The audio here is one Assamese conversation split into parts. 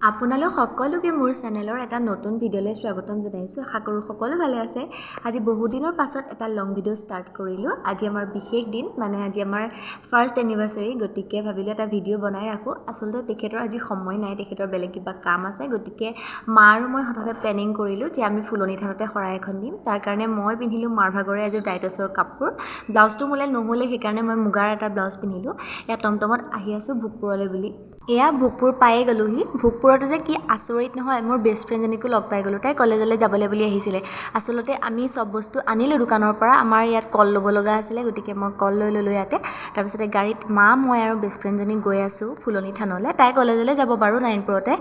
আপোনালোক সকলোকে মোৰ চেনেলৰ এটা নতুন ভিডিঅ'লৈ স্বাগতম জনাইছোঁ। আশা কৰোঁ সকলো ভালে আছে। আজি বহু দিনৰ পাছত এটা লং ভিডিঅ' ষ্টাৰ্ট কৰিলোঁ। আজি আমাৰ বিশেষ দিন, মানে আজি আমাৰ ফাৰ্ষ্ট এনিভাৰ্চাৰী, গতিকে ভাবিলোঁ এটা ভিডিঅ' বনাই ৰাখোঁ। আচলতে তেখেতৰ আজি সময় নাই, তেখেতৰ বেলেগ কিবা কাম আছে, গতিকে মা আৰু মই হঠাতে প্লেনিং কৰিলোঁ যে আমি ফুলনি থানতে শৰাই এখন দিম। তাৰ কাৰণে মই পিন্ধিলোঁ মাৰ ভাগৰে এযোৰ ডাইটছৰ কাপোৰ। ব্লাউজটো মোলে নহ'লে, সেইকাৰণে মই মুগাৰ এটা ব্লাউজ পিন্ধিলোঁ। এয়া টমটমত আহি আছোঁ ভোগপুৰলৈ বুলি। এয়া ভোগপুৰ পায়ে গ'লোহি। ভোগপুৰতে যে কি আচৰিত নহয়, মোৰ বেষ্ট ফ্ৰেণ্ডজনীকো লগ পাই গ'লোঁ। তাই কলেজলৈ যাবলৈ বুলি আহিছিলে। আচলতে আমি চব বস্তু আনিলোঁ দোকানৰ পৰা। আমাৰ ইয়াত কল ল'ব লগা আছিলে, গতিকে মই কল লৈ ল'লোঁ ইয়াতে। তাৰপিছতে গাড়ীত মা, মই আৰু বেষ্ট ফ্ৰেণ্ডজনী গৈ আছোঁ ফুলনি থানলৈ। তাই কলেজলৈ যাব বাৰু নাৰায়ণপুৰতে,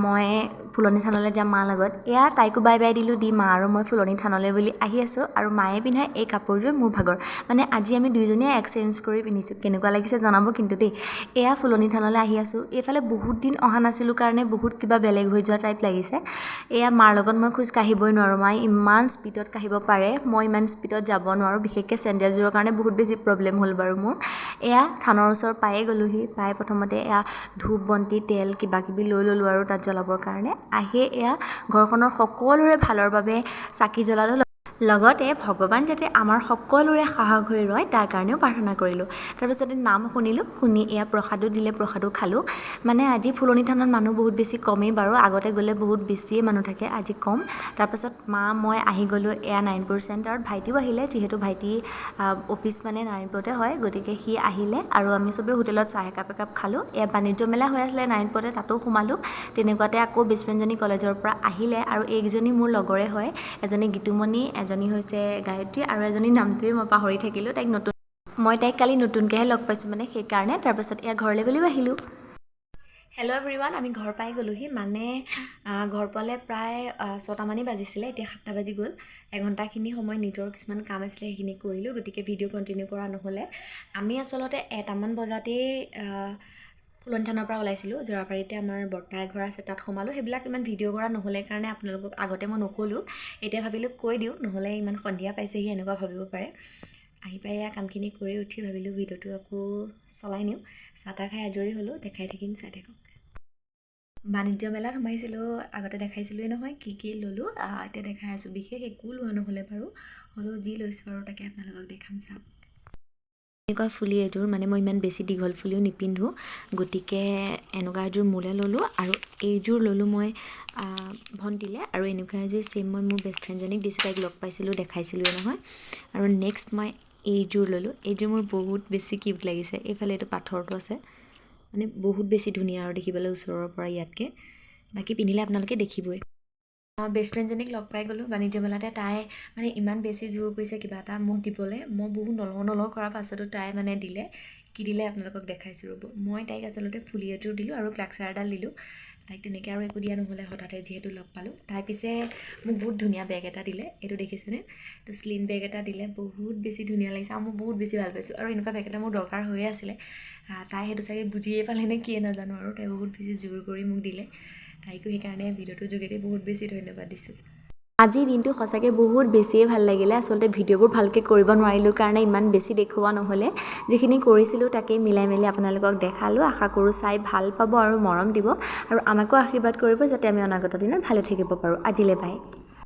মই ফুলনি থানলৈ যাম মাৰ লগত। এয়া তাইকো বাই বাই দিলোঁ, দি মা আৰু মই ফুলনি থানলৈ বুলি আহি আছোঁ। আৰু মায়ে পিন্ধা এই কাপোৰযোৰ মোৰ ভাগৰ, মানে আজি আমি দুইজনীয়ে এক্সচেঞ্জ কৰি পিন্ধিছোঁ। কেনেকুৱা লাগিছে জনাব কিন্তু দেই। এয়া ফুলনি থানলৈ আহি আছোঁ। এইফালে বহুত দিন অহা নাছিলোঁ কাৰণে বহুত কিবা বেলেগ হৈ যোৱা টাইপ লাগিছে। এয়া মাৰ লগত মই খোজ কাঢ়িবই নোৱাৰোঁ। মায়ে ইমান স্পীডত কাঢ়িব পাৰে, মই ইমান স্পীডত যাব নোৱাৰোঁ। বিশেষকৈ চেণ্ডেলযোৰৰ কাৰণে বহুত বেছি প্ৰব্লেম হ'ল বাৰু মোৰ। এয়া থানৰ ওচৰ পায়ে গ'লোহি। পাই প্ৰথমতে এয়া ধূপ বন্তি তেল কিবাকিবি লৈ ল'লোঁ আৰু তাত জ্বলাবৰ কাৰণে। আহিয়ে এয়া ঘৰখনৰ সকলোৰে ভালৰ বাবে চাকি জ্বলালোঁ। লগতে ভগৱান যাতে আমাৰ সকলোৰে সাহস হৈ ৰয় তাৰ কাৰণেও প্ৰাৰ্থনা কৰিলোঁ। তাৰপিছতে নাম শুনিলোঁ, শুনি এয়া প্ৰসাদো দিলে, প্ৰসাদো খালোঁ। মানে আজি ফুলনি থানত মানুহ বহুত বেছি কমেই বাৰু, আগতে গ'লে বহুত বেছিয়ে মানুহ থাকে, আজি কম। তাৰপাছত মা মই আহি গ'লোঁ এয়া নাৰায়ণপুৰ চেণ্টাৰত। ভাইটিও আহিলে, যিহেতু ভাইটি অফিচ মানে নাৰায়ণপুৰতে হয়, গতিকে সি আহিলে আৰু আমি চবেই হোটেলত চাহ একাপ খালোঁ। এয়া বাণিজ্য মেলা হৈ আছিলে নাৰায়ণপুৰতে, তাতো সোমালোঁ। তেনেকুৱাতে আকৌ বেষ্ট ফ্ৰেণ্ডজনী কলেজৰ পৰা আহিলে, আৰু এইকেইজনী মোৰ লগৰে হয়। এজনী গীতুমণি, এজনী হৈছে গায়ত্ৰী, আৰু এজনীৰ নামটোৱে মই পাহৰি থাকিলোঁ। মই তাইক কালি নতুনকৈহে লগ পাইছোঁ মানে, সেইকাৰণে। তাৰপাছত এয়া ঘৰলৈ বুলিও আহিলোঁ। হেল্ল' এভৰিৱান, আমি ঘৰ পাই গ'লোহি। মানে ঘৰ পালে প্ৰায় 6টামানেই বাজিছিলে, এতিয়া 7টা বাজি গ'ল। এঘণ্টাখিনি সময় নিজৰ কিছুমান কাম আছিলে, সেইখিনি কৰিলোঁ। গতিকে ভিডিঅ' কণ্টিনিউ কৰা নহ'লে। আমি আচলতে 1টামান বজাতেই ফুলনি থানৰ পৰা ওলাইছিলোঁ। জৰাবাৰীতে আমাৰ বৰ্তা এঘৰ আছে, তাত সোমালোঁ। সেইবিলাক ইমান ভিডিঅ' কৰা নহ'লে কাৰণে আপোনালোকক আগতে মই নক'লোঁ। এতিয়া ভাবিলোঁ কৈ দিওঁ, নহ'লে ইমান সন্ধিয়া পাইছেহি এনেকুৱা ভাবিব পাৰে। আহি পাই এয়া কামখিনি কৰি উঠি ভাবিলোঁ ভিডিঅ'টো আকৌ চলাই নিওঁ। চাহ তাহ খাই আজৰি হ'লোঁ, দেখাই থাকিম, চাই থাকক। বাণিজ্য মেলাত সোমাইছিলোঁ, আগতে দেখাইছিলোঁৱে নহয় কি কি ল'লোঁ। এতিয়া দেখাই আছোঁ। বিশেষ একো লোৱা নহ'লে বাৰু, হ'লেও যি লৈছোঁ আৰু তাকে আপোনালোকক দেখাম, চাওক। এনেকুৱা ফুলি এযোৰ, মানে মই ইমান বেছি দীঘল ফুলিও নিপিন্ধোঁ, গতিকে এনেকুৱা এযোৰ মোলৈ ল'লোঁ। আৰু এইযোৰ ল'লোঁ মই ভণ্টিলৈ, আৰু এনেকুৱা এযোৰ ছেইম মই মোৰ বেষ্ট ফ্ৰেণ্ডজনীক দিছোঁ, তাইক লগ পাইছিলোঁ, দেখাইছিলোঁৱে নহয়। আৰু নেক্সট মই এইযোৰ ল'লোঁ। এইযোৰ মোৰ বহুত বেছি কিউট লাগিছে। এইফালে এইটো পাথৰটো আছে, মানে বহুত বেছি ধুনীয়া আৰু দেখিবলৈ ওচৰৰ পৰা ইয়াতকৈ। বাকী পিন্ধিলে আপোনালোকে দেখিবই। বেষ্ট ফ্ৰেণ্ডজনীক লগ পাই গ'লোঁ বাণিজ্য মেলাতে। তাই মানে ইমান বেছি জোৰ কৰিছে কিবা এটা মোক দিবলৈ। মই বহুত নলওঁ কৰাৰ পাছতো তাই মানে দিলে। কি দিলে আপোনালোকক দেখাইছোঁ ৰ'ব। মই তাইক আচলতে ফুলি এযোৰ দিলোঁ আৰু ক্লাক্সাৰ এডাল দিলোঁ। তাইক তেনেকৈ আৰু একো দিয়া নহ'লে, হঠাতে যিহেতু লগ পালোঁ। তাই পিছে মোক বহুত ধুনীয়া বেগ এটা দিলে, এইটো দেখিছেনে? তো স্লিন বেগ এটা দিলে, বহুত বেছি ধুনীয়া লাগিছে আৰু মই বহুত বেছি ভাল পাইছোঁ। আৰু এনেকুৱা বেগ এটা মোৰ দৰকাৰ হৈয়ে আছিলে। তাই সেইটো চাগে বুজিয়ে পালে নে কিয়ে নাজানো, আৰু তাই বহুত বেছি জোৰ কৰি মোক দিলে। তাইকো সেইকাৰণে ভিডিঅ'টোৰ যোগেদি বহুত বেছি ধন্যবাদ দিছোঁ। আজিৰ দিনটো সঁচাকৈ বহুত বেছিয়ে ভাল লাগিলে। আচলতে ভিডিঅ'বোৰ ভালকৈ কৰিব নোৱাৰিলোঁ কাৰণে ইমান বেছি দেখুওৱা নহ'লে। যিখিনি কৰিছিলোঁ তাকেই মিলাই মেলি আপোনালোকক দেখালোঁ। আশা কৰোঁ চাই ভাল পাব আৰু মৰম দিব, আৰু আমাকো আশীৰ্বাদ কৰিব যাতে আমি অনাগত দিনত ভালে থাকিব পাৰোঁ। আজিলৈ বাই।